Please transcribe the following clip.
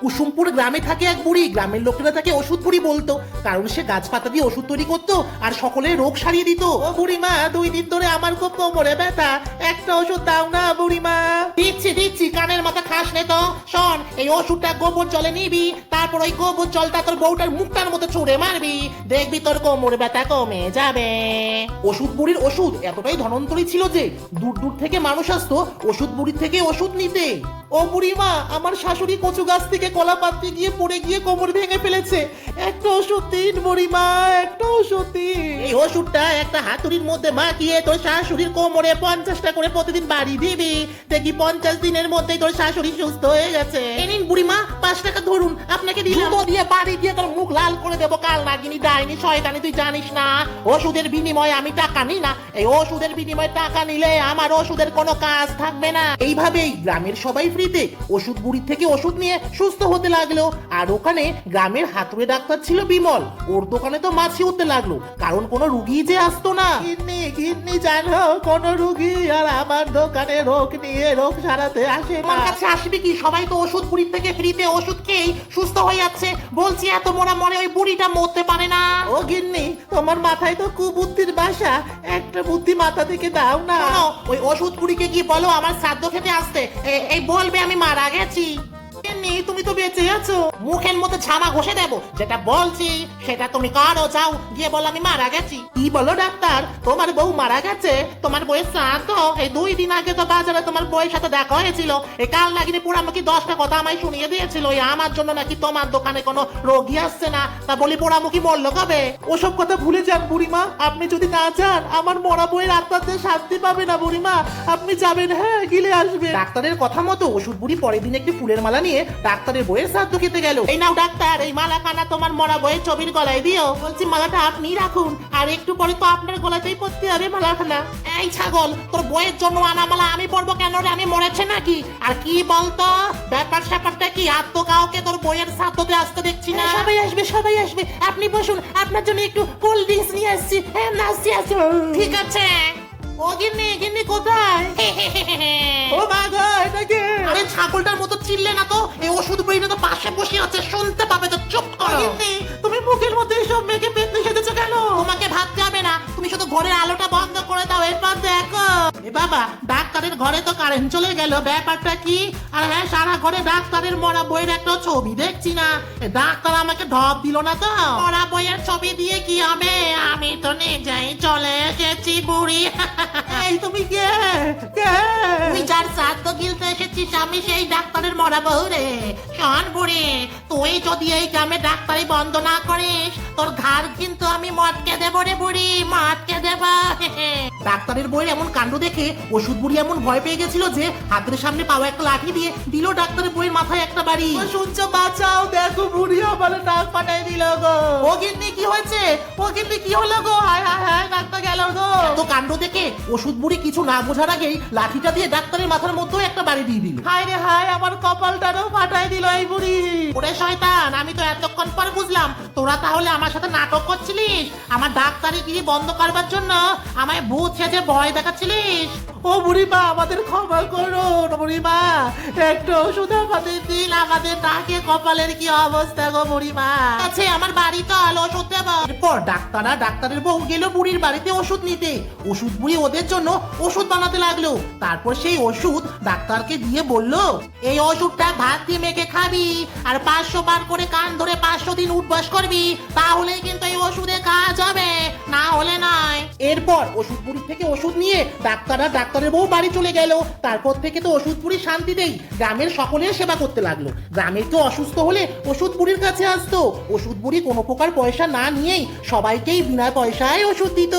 কুসুমপুর গ্রামে থাকে এক বুড়ি। গ্রামের লোকেরা তাকে ওষুধ বুড়ি বলতো, কারণ সে গাছপাতা দিয়ে ওষুধ তৈরি করতো আর সকলের রোগ সারিয়ে দিত। ও বুড়িমা, 2 দিন ধরে আমার খুব কোমরে ব্যথা, একটা ওষুধ দাও না বুড়িমা। দিচ্ছি দিচ্ছি, কানের মাথা খাস নে তো। শোন, এই ওষুধটা গোবর জলে নিবি, তারপর ওই গোবর জলটা তোর বউটার মুখটার মতো ছুঁড়ে মারবি, দেখবি তোর কোমর ব্যথা কমে যাবে। ওষুধ বুড়ির ওষুধ এতটাই ধনন্তরী ছিল যে দূর দূর থেকে মানুষ আসতো ওষুধ বুড়ির থেকে ওষুধ নিতে। ও বুড়িমা, আমার শাশুড়ি কচু গাছ থেকে কলা পাততে গিয়ে পড়ে গিয়ে কোমর ভেঙে ফেলেছে, একটা ওষুধ দিন বুড়িমা, একটা ওষুধ দিন। এই ওষুধটা একটা হাতুড়ির মধ্যে মাখিয়ে তোর শাশুড়ির কোমরে 50টা করে প্রতিদিন বাড়ি দিবি, দেখি 50 দিনের মধ্যেই তোর শাশুড়ি সুস্থ হয়ে গেছে। এই নিন বুড়িমা, 5 টাকা ধরুন, আপনাকে দিলাম। জুতো দিয়ে বাড়ি দিয়ে তোর মুখ লাল করে দেবো। কাল নাগিনি, ডাইনি, শয়তানি, তুই জানিস না ওষুধের বিনিময়ে আমি টাকা নিই না। এই ওষুধের বিনিময়ে টাকা নিলে আমার ওষুধের কোনো কাজ থাকবে না। এইভাবেই গ্রামের সবাই ফ্রিতে ওষুধ বুড়ির থেকে ওষুধ নিয়ে সুস্থ হতে লাগলো। আর ওখানে গ্রামের হাতুড়ে ডাক্তার ছিল বিমল, ওর দোকানে তো মাছি হতে লাগলো, কারণ কোনো রুগী যে আসতো না। গিন্নি জানো, কোনো রুগী আর আমার দোকানে রোগ নিয়ে রোগ সারাতে আসে না। আমার কাছে আসবে কি? সবাই তো ওষুধ বুড়ির থেকে ফ্রিতে ওষুধ খেয়েই সুস্থ হয়ে যাচ্ছে। বলছি এত মোড়া মরে ওই বুড়িটা মরতে পারে না। ও গিন্নি, তোমার মাথায় তো কুবুদ্ধির বাসা, একটা বুদ্ধি মাথা থেকে দাও না। ওই ওষুধ বুড়িকে গিয়ে বলো আমার শ্রাদ্ধ খেতে আসতে, এই বলবে আমি মারা গেছি। তুমি তো বেঁচে আছো। মুখের মধ্যে ছামা ঘষে দেবো, যেটা বলছি সেটা তুমি করো। যাও গিয়ে বলো আমি মারা গেছি। কি বলো ডাক্তার, তোমার বউ মারা গেছে? তোমার বউয়ের শ্রাদ্ধ? এই 2 দিন আগে তো বাজারে তোমার বউয়ের সাথে দেখা হয়েছিল। এই কাল নাগিনি পুরো আমাকে 10টা কথা আমায় শুনিয়ে দিয়েছিল, আমার জন্য নাকি তোমার দোকানে কোনো রোগী আসছে না। তা বলি পোড়ামুখী মরলো কবে? ওসব কথা ভুলে যান বুড়িমা, আপনি যদি না যান আমার মরা বউয়ের আত্মাতে শান্তি পাবে না বুড়িমা। আপনি যাবেন, হ্যাঁ, গিলে আসবে। ডাক্তারের কথা মতো ওষুধ বুড়ি পরের দিন একটি ফুলের মালা নিয়ে ডাক্তারের বইয়ের শ্রাদ্ধ খেতে গেল। এই নাও ডাক্তার, এই মালা কানা তোমার মরা বইয়ের ছবির গলায় দিও। বলছি মালাটা আপনি রাখুন, আর একটু পরে তো আপনার গলাতেই পড়তে হবে মালাখানা। এই ছাগল, তোর বইয়ের জন্য আনা মালা আমি পড়বো কেন রে? আমি মরেছে নাকি? আর কি বলতো, ব্যাপার স্যাপারটা কি? আর তো কাউকে তোর বইয়ের শ্রাদ্ধতে আসতে দেখছি না। সবাই আসবে, সবাই আসবে, আপনি বসুন, আপনার জন্য একটু কোল্ড ড্রিঙ্কস নিয়ে আসছি। হ্যাঁ, আসছি আসছি। ঠিক আছে। ও গিন্নি, গিন্নি কোথায়? ও মা গো, এটা কে? আরে ছাগলটার মতো চিল্লে না তো, এই ওষুধ বইটা তো পাশে বসে আছে, শুনতে পাবে তো। চুপ করো। গিন্নি, তুমি মুখের মধ্যে সব মেখে পেটে সেজেছো কেন? তোমাকে ভাবতে হবে না, তুমি শুধু ঘরের আলোটা বন্ধ করে দাও, এরপর দেখো। এ বাবা, ডাক্তারের ঘরে তো কারেন্ট চলে গেল, ব্যাপারটা কি? আর হ্যাঁ, সারা ঘরে ডাক্তারের মরা বইয়ের একটা ছবি দেখছি না। ডাক্তার আমাকে ঢপ দিল না তো? মরা বইয়ের ছবি দিয়ে কি হবে? আমি তো নিজেই চলে এসেছি বুড়ি। এই তুমি কে? তুই যার শ্রাদ্ধ গিলতে এসেছিস, আমি সেই ডাক্তারের মরা বউ রে। শোন বুড়ি, তুই যদি এই গ্রামে ডাক্তারি বন্ধ না করিস, তোর ঘাড় কিন্তু আমি মটকে দেবো রে বুড়ি, মটকে দেব। ডাক্তারের বইয়ের এমন কাণ্ড দেখে ওষুধ বুড়ি এমন ভয় পেয়ে গেছিল যে হাতের সামনে পাওয়া একটা লাঠি দিয়ে দিল ডাক্তারের বইয়ের মাথায় একটা বাড়ি। শুনছো, বাঁচাও, দেখো বুড়ি আমার নাক ফাটাই দিল গো। ও গিন্নি, কি হয়েছে? ও গিন্নি, কি হলো গো? হায় হায় হায়, নাকটা গেল গো। এত কাণ্ড দেখে ওষুধ বুড়ি কিছু না বোঝার আগেই লাঠিটা দিয়ে ডাক্তারের মাথার মধ্যেও একটা বাড়ি দিয়ে দিল। হায় রে হায়, আমার কপালটারও ফাটাই দিল এই বুড়ি। ওরে শয়তান, আমি তো এতক্ষণ পর বুঝলাম তোরা তাহলে আমার সাথে নাটক করছিলিস, আমার ডাক্তারি গিরি বন্ধ করবার জন্য আমায় ভূত সেজে ভয় দেখাচ্ছিলিস। ও বুড়িমা, আমাদের ক্ষমা করুন বুড়িমা, একটা ওষুধ আমাদের দিন, আমাদের নাকে কপালের কি অবস্থা গো বুড়িমা। আছে আমার বাড়ি, চল ওষুধ দেব। এরপর ডাক্তাররা ডাক্তারের বউ গেল বুড়ির বাড়িতে ওষুধ নিতে। ওষুধ বুড়ি ওদের জন্য ওষুধ বানাতে লাগলো। তারপর সেই ওষুধ ডাক্তারকে দিয়ে বলল, এই ওষুধটা ভাত দিয়ে মেখে খাবি, আর 500 বার করে কান ধরে 500 দিন উঠবাস করবি, তাহলেই কিন্তু এই ওষুধে কাজ হবে, না হলে নয়। এরপর ওষুধ বুড়ি থেকে ওষুধ নিয়ে ডাক্তাররা ডাক্তারের বউ বাড়ি চলে গেল। তারপর থেকে তো ওষুধ বুড়ি শান্তিতেই গ্রামের সকলের সেবা করতে লাগলো। গ্রামের কেউ অসুস্থ হলে ওষুধ বুড়ির কাছে আসতো। ওষুধ বুড়ি কোনো প্রকার পয়সা না নিয়েই সবাইকেই বিনা পয়সায় ওষুধ দিত।